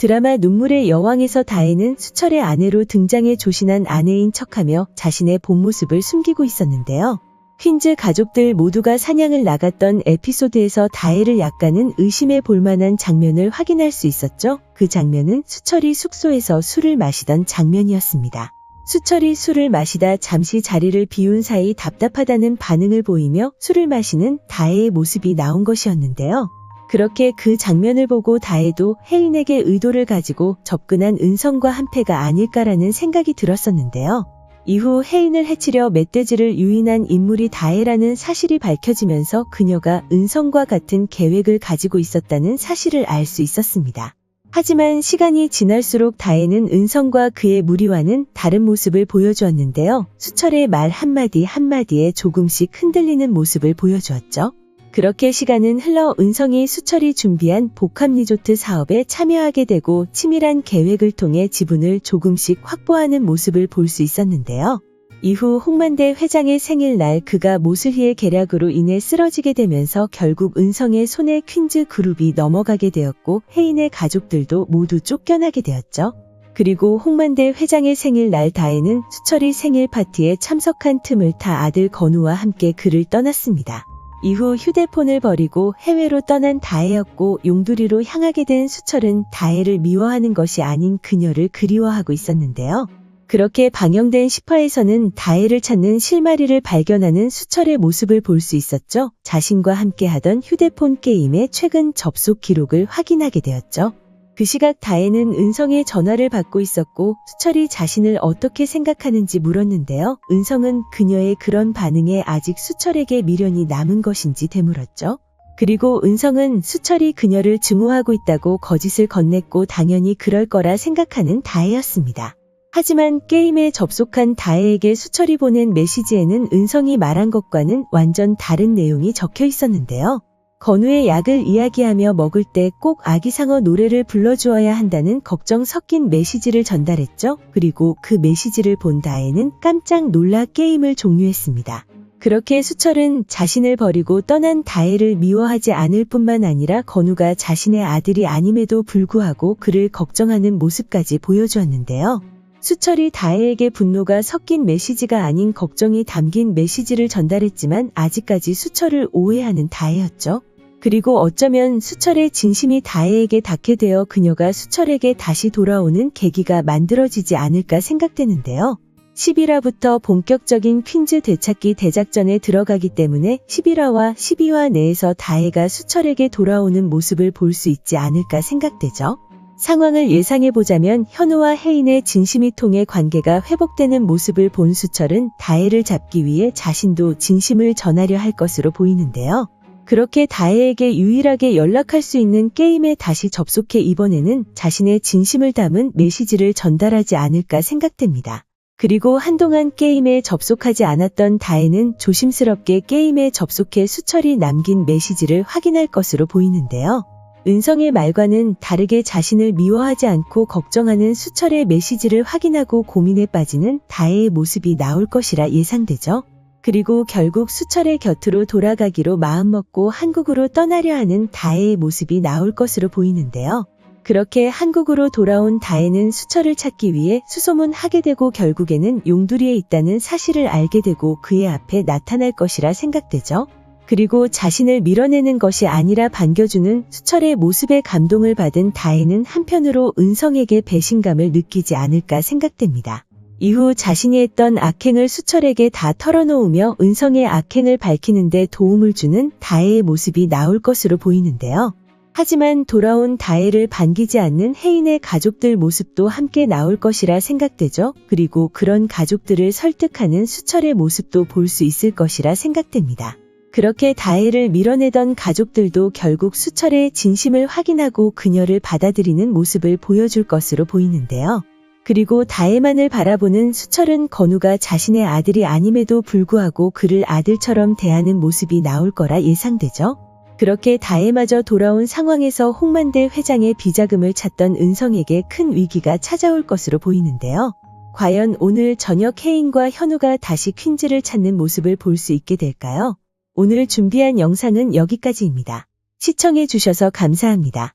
드라마 눈물의 여왕에서 다혜는 수철의 아내로 등장해 조신한 아내인 척하며 자신의 본 모습을 숨기고 있었는데요. 퀸즈 가족들 모두가 사냥을 나갔던 에피소드에서 다혜를 약간은 의심해 볼 만한 장면을 확인할 수 있었죠. 그 장면은 수철이 숙소에서 술을 마시던 장면이었습니다. 수철이 술을 마시다 잠시 자리를 비운 사이 답답하다는 반응을 보이며 술을 마시는 다혜의 모습이 나온 것이었는데요. 그렇게 그 장면을 보고 다혜도 혜인에게 의도를 가지고 접근한 은성과 한패가 아닐까라는 생각이 들었었는데요. 이후 혜인을 해치려 멧돼지를 유인한 인물이 다혜라는 사실이 밝혀지면서 그녀가 은성과 같은 계획을 가지고 있었다는 사실을 알 수 있었습니다. 하지만 시간이 지날수록 다혜는 은성과 그의 무리와는 다른 모습을 보여주었는데요. 수철의 말 한마디 한마디에 조금씩 흔들리는 모습을 보여주었죠. 그렇게 시간은 흘러 은성이 수철이 준비한 복합리조트 사업에 참여하게 되고 치밀한 계획을 통해 지분을 조금씩 확보하는 모습을 볼 수 있었는데요. 이후 홍만대 회장의 생일날 그가 모슬희의 계략으로 인해 쓰러지게 되면서 결국 은성의 손에 퀸즈 그룹이 넘어가게 되었고 혜인의 가족들도 모두 쫓겨나게 되었죠. 그리고 홍만대 회장의 생일날 다혜는 수철이 생일 파티에 참석한 틈을 타 아들 건우와 함께 그를 떠났습니다. 이후 휴대폰을 버리고 해외로 떠난 다혜였고 용두리로 향하게 된 수철은 다혜를 미워하는 것이 아닌 그녀를 그리워하고 있었는데요. 그렇게 방영된 10화에서는 다혜를 찾는 실마리를 발견하는 수철의 모습을 볼 수 있었죠. 자신과 함께 하던 휴대폰 게임의 최근 접속 기록을 확인하게 되었죠. 그 시각 다혜는 은성의 전화를 받고 있었고 수철이 자신을 어떻게 생각하는지 물었는데요. 은성은 그녀의 그런 반응에 아직 수철에게 미련이 남은 것인지 되물었죠. 그리고 은성은 수철이 그녀를 증오하고 있다고 거짓을 건넸고 당연히 그럴 거라 생각하는 다혜였습니다. 하지만 게임에 접속한 다혜에게 수철이 보낸 메시지에는 은성이 말한 것과는 완전 다른 내용이 적혀 있었는데요. 건우의 약을 이야기하며 먹을 때 꼭 아기상어 노래를 불러주어야 한다는 걱정 섞인 메시지를 전달했죠. 그리고 그 메시지를 본 다혜는 깜짝 놀라 게임을 종료했습니다. 그렇게 수철은 자신을 버리고 떠난 다혜를 미워하지 않을 뿐만 아니라 건우가 자신의 아들이 아님에도 불구하고 그를 걱정하는 모습까지 보여주었는데요. 수철이 다혜에게 분노가 섞인 메시지가 아닌 걱정이 담긴 메시지를 전달했지만 아직까지 수철을 오해하는 다혜였죠. 그리고 어쩌면 수철의 진심이 다혜에게 닿게 되어 그녀가 수철에게 다시 돌아오는 계기가 만들어지지 않을까 생각되는데요. 11화부터 본격적인 퀸즈 되찾기 대작전에 들어가기 때문에 11화와 12화 내에서 다혜가 수철에게 돌아오는 모습을 볼 수 있지 않을까 생각되죠. 상황을 예상해보자면 현우와 혜인의 진심이 통해 관계가 회복되는 모습을 본 수철은 다혜를 잡기 위해 자신도 진심을 전하려 할 것으로 보이는데요. 그렇게 다혜에게 유일하게 연락할 수 있는 게임에 다시 접속해 이번에는 자신의 진심을 담은 메시지를 전달하지 않을까 생각됩니다. 그리고 한동안 게임에 접속하지 않았던 다혜는 조심스럽게 게임에 접속해 수철이 남긴 메시지를 확인할 것으로 보이는데요. 은성의 말과는 다르게 자신을 미워하지 않고 걱정하는 수철의 메시지를 확인하고 고민에 빠지는 다혜의 모습이 나올 것이라 예상되죠. 그리고 결국 수철의 곁으로 돌아가기로 마음먹고 한국으로 떠나려 하는 다혜의 모습이 나올 것으로 보이는데요. 그렇게 한국으로 돌아온 다혜는 수철을 찾기 위해 수소문하게 되고 결국에는 용두리에 있다는 사실을 알게 되고 그의 앞에 나타날 것이라 생각되죠. 그리고 자신을 밀어내는 것이 아니라 반겨주는 수철의 모습에 감동을 받은 다혜는 한편으로 은성에게 배신감을 느끼지 않을까 생각됩니다. 이후 자신이 했던 악행을 수철에게 다 털어놓으며 은성의 악행을 밝히는 데 도움을 주는 다혜의 모습이 나올 것으로 보이는데요. 하지만 돌아온 다혜를 반기지 않는 혜인의 가족들 모습도 함께 나올 것이라 생각되죠. 그리고 그런 가족들을 설득하는 수철의 모습도 볼 수 있을 것이라 생각됩니다. 그렇게 다혜를 밀어내던 가족들도 결국 수철의 진심을 확인하고 그녀를 받아들이는 모습을 보여줄 것으로 보이는데요. 그리고 다혜만을 바라보는 수철은 건우가 자신의 아들이 아님에도 불구하고 그를 아들처럼 대하는 모습이 나올 거라 예상되죠. 그렇게 다혜마저 돌아온 상황에서 홍만대 회장의 비자금을 찾던 은성에게 큰 위기가 찾아올 것으로 보이는데요. 과연 오늘 저녁 혜인과 현우가 다시 퀸즈를 찾는 모습을 볼 수 있게 될까요? 오늘 준비한 영상은 여기까지입니다. 시청해주셔서 감사합니다.